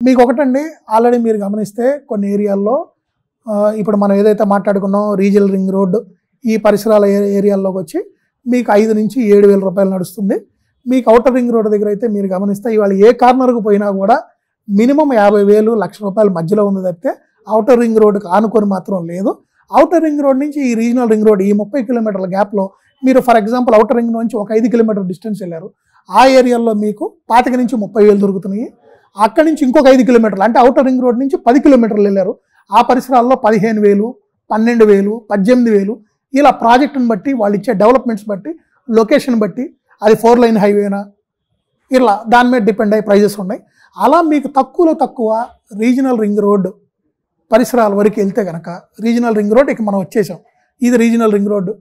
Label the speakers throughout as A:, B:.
A: మీకు ఒకటండి, ఆల్రెడీ మీరు గమనిస్తే కొన్ని ఏరియాల్లో ఇప్పుడు మనం ఏదైతే మాట్లాడుకున్నాం రీజనల్ రింగ్ రోడ్డు ఈ పరిసరాల ఏరియాల్లోకి వచ్చి మీకు 5 నుంచి 7,000 రూపాయలు నడుస్తుంది. మీకు ఔటర్ రింగ్ రోడ్ దగ్గర అయితే మీరు గమనిస్తే ఇవాళ ఏ కార్నర్కు పోయినా కూడా మినిమం 50,000 లక్ష రూపాయల మధ్యలో ఉంది తప్పితే ఔటర్ రింగ్ రోడ్డుకి ఆనుకొని మాత్రం లేదు. ఔటర్ రింగ్ రోడ్ నుంచి ఈ రీజనల్ రింగ్ రోడ్ ఈ 30 కిలోమీటర్ల గ్యాప్లో మీరు ఫర్ ఎగ్జాంపుల్ ఔటర్ రింగ్ నుంచి ఒక 5 కిలోమీటర్ డిస్టెన్స్ వెళ్ళారు, ఆ ఏరియాలో మీకు 25 నుంచి 30,000 దొరుకుతున్నాయి. అక్కడి నుంచి ఇంకొక 5 కిలోమీటర్లు అంటే ఔటర్ రింగ్ రోడ్ నుంచి 10 కిలోమీటర్లు వెళ్ళారు, ఆ పరిసరాల్లో 15,000, 12,000, 18,000 ఇలా ప్రాజెక్టుని బట్టి వాళ్ళు ఇచ్చే డెవలప్మెంట్స్ బట్టి లొకేషన్ బట్టి అది 4 లైన్ హైవేనా ఇలా దాని మీద డిపెండ్ అయ్యే ప్రైజెస్ ఉన్నాయి. అలా మీకు తక్కువలో తక్కువ రీజనల్ రింగ్ రోడ్ పరిసరాల వరకు వెళ్తే కనుక రీజనల్ రింగ్ రోడ్ ఇక మనం వచ్చేసాం, ఇది రీజనల్ రింగ్ రోడ్డు,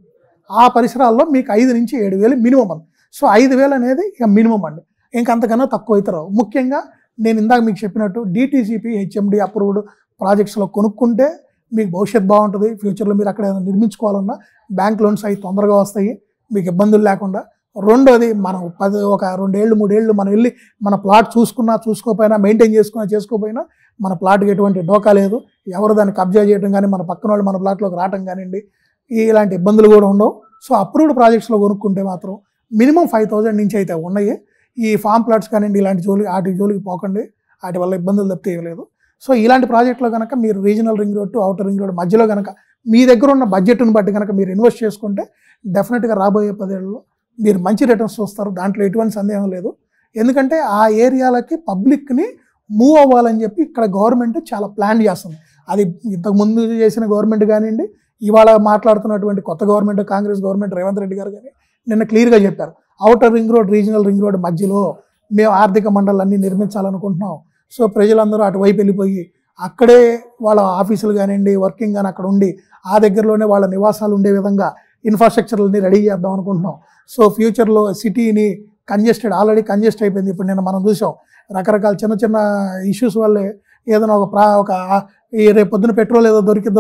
A: ఆ పరిసరాల్లో మీకు 5 నుంచి 7,000 మినిమం అండి. సో 5,000 అనేది ఇక మినిమం అండి, ఇంకంతకన్నా తక్కువ అయితే రావు. ముఖ్యంగా నేను ఇందాక మీకు చెప్పినట్టు DTCP HMD అప్రూవ్డ్ ప్రాజెక్ట్స్లో కొనుక్కుంటే మీకు భవిష్యత్తు బాగుంటుంది. ఫ్యూచర్లో మీరు అక్కడ ఏదైనా నిర్మించుకోవాలన్నా బ్యాంక్ లోన్స్ అవి తొందరగా వస్తాయి, మీకు ఇబ్బందులు లేకుండా. రెండోది మనం ఒక 2 ఏళ్ళు 3 ఏళ్ళు మనం వెళ్ళి మన ప్లాట్ చూసుకోకపోయినా మెయింటైన్ చేసుకోకపోయినా మన ప్లాట్కి ఎటువంటి డోకా లేదు, ఎవరు దాన్ని కబ్జా చేయడం కానీ మన పక్కన వాళ్ళు మన ప్లాట్లోకి రావడం కానివ్వండి ఇలాంటి ఇబ్బందులు కూడా ఉండవు. సో అప్రూవ్డ్ ప్రాజెక్ట్స్లో కొనుక్కుంటే మాత్రం మినిమం 5,000 నుంచి అయితే ఉన్నాయి. ఈ ఫామ్ ప్లాట్స్ కానివ్వండి ఇలాంటి వాటి జోలికి పోకండి, వాటి వల్ల ఇబ్బందులు తప్పితే ఇవ్వలేదు. సో ఇలాంటి ప్రాజెక్టులో కనుక మీరు regional ring road to outer ring road మధ్యలో కనుక మీ దగ్గర ఉన్న బడ్జెట్ని బట్టి కనుక మీరు ఇన్వెస్ట్ చేసుకుంటే డెఫినెట్గా రాబోయే 10 ఏళ్ళలో మీరు మంచి రిటర్న్స్ చూస్తారు, దాంట్లో ఎటువంటి సందేహం లేదు. ఎందుకంటే ఆ ఏరియాలకి పబ్లిక్ని మూవ్ అవ్వాలని చెప్పి ఇక్కడ గవర్నమెంట్ చాలా ప్లాన్ చేస్తుంది. అది ఇంతకుముందు చేసిన గవర్నమెంట్ కానివ్వండి, ఇవాళ మాట్లాడుతున్నటువంటి కొత్త గవర్నమెంట్ కాంగ్రెస్ గవర్నమెంట్ రేవంత్ రెడ్డి గారు కానీ నిన్న క్లియర్గా చెప్పారు, outer ring road regional ring road మధ్యలో మేము ఆర్థిక మండలాన్ని నిర్మించాలనుకుంటున్నాం. సో ప్రజలందరూ అటువైపు వెళ్ళిపోయి అక్కడే వాళ్ళ ఆఫీసులు కానివ్వండి వర్కింగ్ కానీ అక్కడ ఉండి ఆ దగ్గరలోనే వాళ్ళ నివాసాలు ఉండే విధంగా ఇన్ఫ్రాస్ట్రక్చర్ని రెడీ చేద్దాం అనుకుంటున్నాం. సో ఫ్యూచర్లో సిటీని ఆల్రెడీ కంజెస్ట్ అయిపోయింది. ఇప్పుడు నేను మనం చూసాం రకరకాల చిన్న ఇష్యూస్ వల్లే ఏదైనా రేపు పొద్దున పెట్రోల్ ఏదో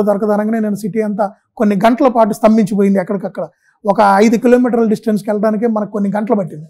A: దొరకదు అనగానే నేను సిటీ అంతా కొన్ని గంటల పాటు స్తంభించిపోయింది. ఎక్కడికక్కడ ఒక 5 కిలోమీటర్ల డిస్టెన్స్కి వెళ్ళడానికే మనకు కొన్ని గంటలు పట్టింది.